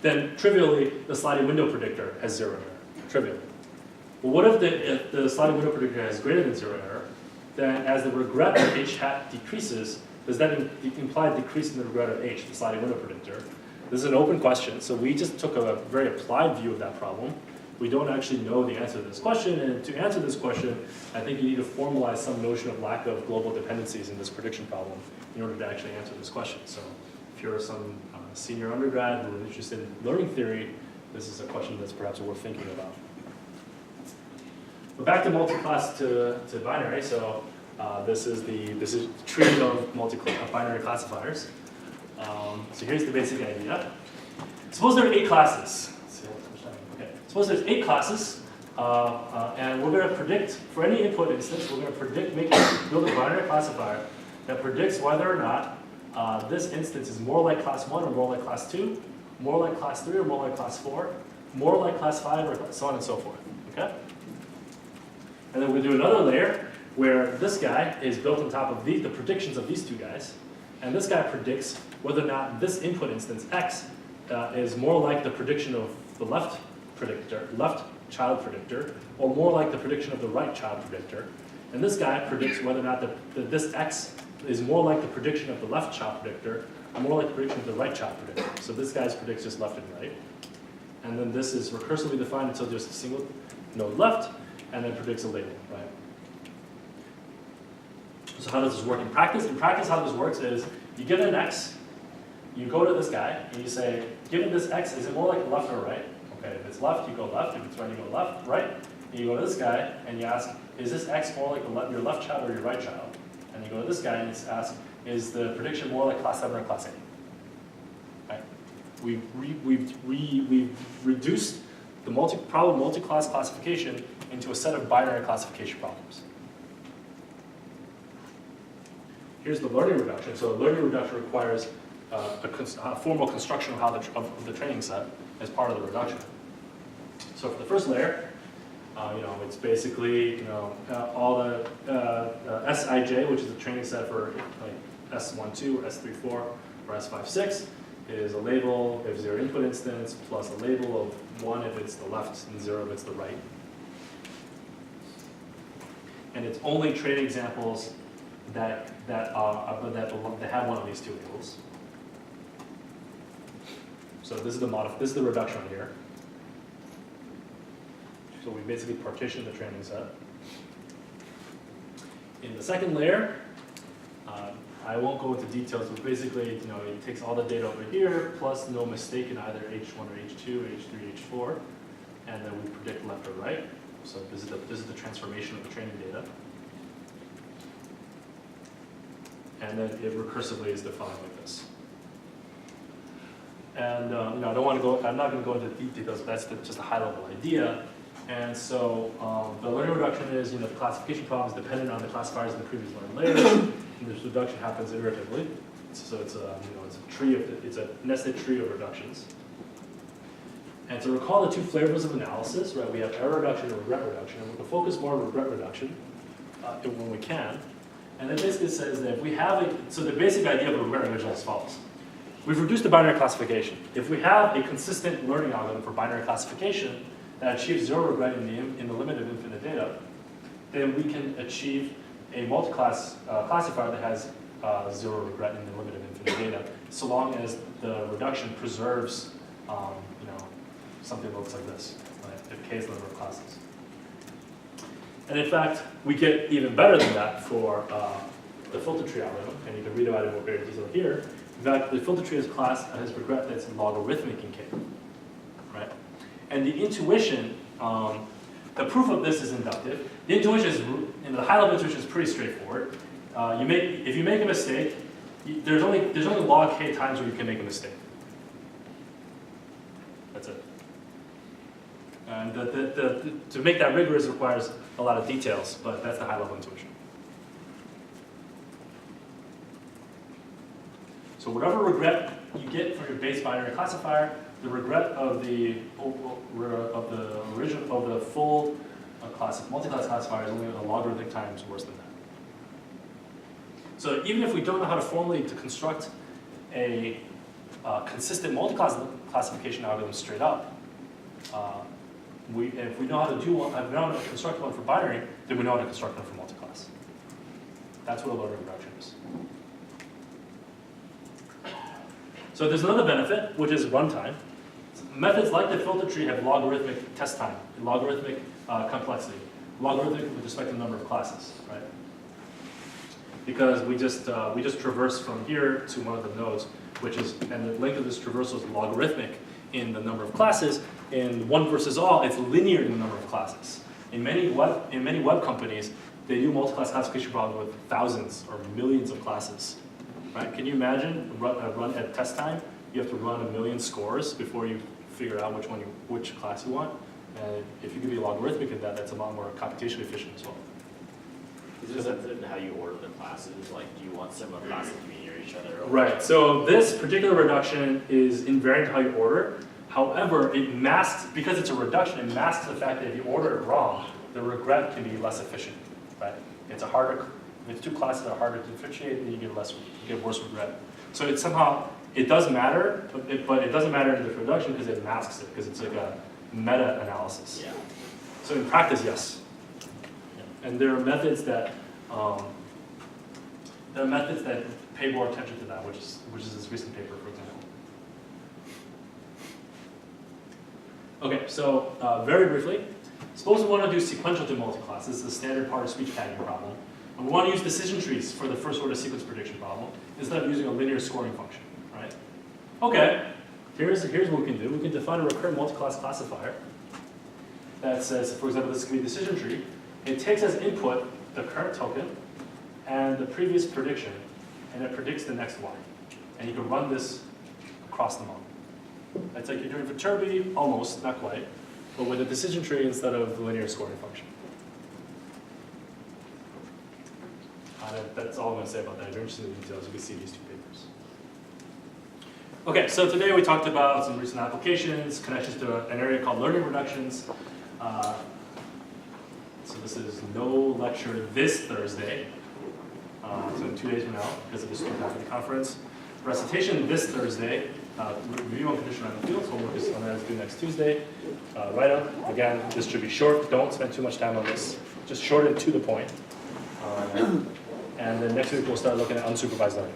then trivially the sliding window predictor has 0 error, trivially. Well, what if the sliding window predictor has greater than 0 error? Then as the regret of h hat decreases, does that imply a decrease in the regret of h, the sliding window predictor? This is an open question, so we just took a very applied view of that problem. We don't actually know the answer to this question, and to answer this question, I think you need to formalize some notion of lack of global dependencies in this prediction problem in order to actually answer this question. So if you're some senior undergrad who is interested in learning theory, this is a question that's perhaps worth thinking about. But back to multiclass to binary. So this is the tree of binary classifiers. So here's the basic idea. Suppose there are 8 classes. Okay. Suppose there's 8 classes, and we're going to predict for any input instance. We're going to build a binary classifier that predicts whether or not this instance is more like class 1 or more like class 2, more like class 3 or more like class 4, more like class 5, or so on and so forth. Okay. And then we'll do another layer where this guy is built on top of the predictions of these 2 guys. And this guy predicts whether or not this input instance, x, is more like the prediction of the left child predictor, or more like the prediction of the right child predictor. And this guy predicts whether or not this x is more like the prediction of the left child predictor, or more like the prediction of the right child predictor. So this guy predicts just left and right. And then this is recursively defined until there's a single node left, and then predicts a label, right? So how does this work in practice? In practice, how this works is you give it an x, you go to this guy, and you say, given this x, is it more like left or right? Okay, if it's left, you go left. If it's right, you go left, right. And you go to this guy, and you ask, is this x more like your left child or your right child? And you go to this guy, and you ask, is the prediction more like class 7 or class 8? Right? We've reduced the problem multi-class classification into a set of binary classification problems. Here's the learning reduction. So learning reduction requires a formal construction of the training set as part of the reduction. So for the first layer, it's basically all the Sij, which is a training set for like S12 or S34 or S56, is a label if it's your input instance plus a label of 1 if it's the left and 0 if it's the right. And it's only training examples that have one of these 2 labels. So this is the reduction here. So we basically partition the training set. In the second layer, I won't go into details, but basically, it takes all the data over here plus no mistake in either H1 or H2, H3, H4, and then we predict left or right. So this is the transformation of the training data. And then it recursively is defined like this. And I don't want to go. I'm not going to go into details. But that's just a high-level idea. And so the learning reduction is, the classification problem is dependent on the classifiers in the previous learned layers, and this reduction happens iteratively. So it's a nested tree of reductions. And to recall the 2 flavors of analysis, right? We have error reduction and regret reduction, and we're going to focus more on regret reduction when we can. And it basically says that if we have so the basic idea of a regret reduction is as follows. We've reduced the binary classification. If we have a consistent learning algorithm for binary classification that achieves 0 regret in the limit of infinite data, then we can achieve a multiclass classifier that has 0 regret in the limit of infinite data, so long as the reduction preserves something that looks like this, right? If k is the number of classes. And in fact, we get even better than that for the filter tree algorithm, and you can read about it in more greater detail here. In fact, the filter tree has regret that's logarithmic in k, right? And the intuition, the proof of this is inductive. The intuition is, the high-level intuition is pretty straightforward. If you make a mistake, there's only log k times where you can make a mistake. That's it. And to make that rigorous requires a lot of details, but that's the high-level intuition. So whatever regret you get from your base binary classifier, the regret of the full multiclass classifier is only a logarithmic times worse than that. So even if we don't know how to formally construct a consistent multiclass classification algorithms straight up, if we know how to do one, if we know how to construct one for binary, then we know how to construct one for multiclass. That's what a loading reduction is. So there's another benefit, which is runtime. Methods like the filter tree have logarithmic test time, logarithmic complexity, logarithmic with respect to the number of classes, right? Because we just traverse from here to one of the nodes, and the length of this traversal is logarithmic in the number of classes. In one versus all, it's linear in the number of classes. In many web companies, they do multi-class classification problems with thousands or millions of classes. Right? Can you imagine run at test time? You have to run 1 million scores before you figure out which class you want. And if you can be logarithmic in that, that's a lot more computationally efficient as well. Is this something how you order the classes? Like, do you want similar classes to be near each other? Or right. So this particular reduction is invariant to how you order. However, it masks, because it's a reduction, it masks the fact that if you order it wrong, the regret can be less efficient. Right? It's a harder. If two classes that are harder to differentiate, then you get worse regret. So it somehow, it does matter, but it doesn't matter in the reduction because it masks it, because it's like a meta-analysis. Yeah. So in practice, yes. And there are methods that pay more attention to that, which is this recent paper, for example. Okay, so very briefly, suppose we want to do sequential to multiclass. This is a standard part of speech tagging problem. And we want to use decision trees for the first order sequence prediction problem instead of using a linear scoring function, right? Okay, here's what we can do. We can define a recurrent multiclass classifier that says, for example, this can be a decision tree. It takes as input the current token and the previous prediction, and it predicts the next one. And you can run this across them all. It's like you're doing for Turby, almost, not quite, but with a decision tree instead of the linear scoring function. That's all I'm going to say about that. If you're interested in the details, you can see these two papers. Okay, so today we talked about some recent applications, connections to an area called learning reductions. So this is no lecture this Thursday, so in 2 days from now, because of the student faculty conference. Recitation this Thursday, review on conditional random fields, homework is on that is due next Tuesday. Write-up, again, this should be short, don't spend too much time on this, just short and to the point. And then next week we'll start looking at unsupervised learning.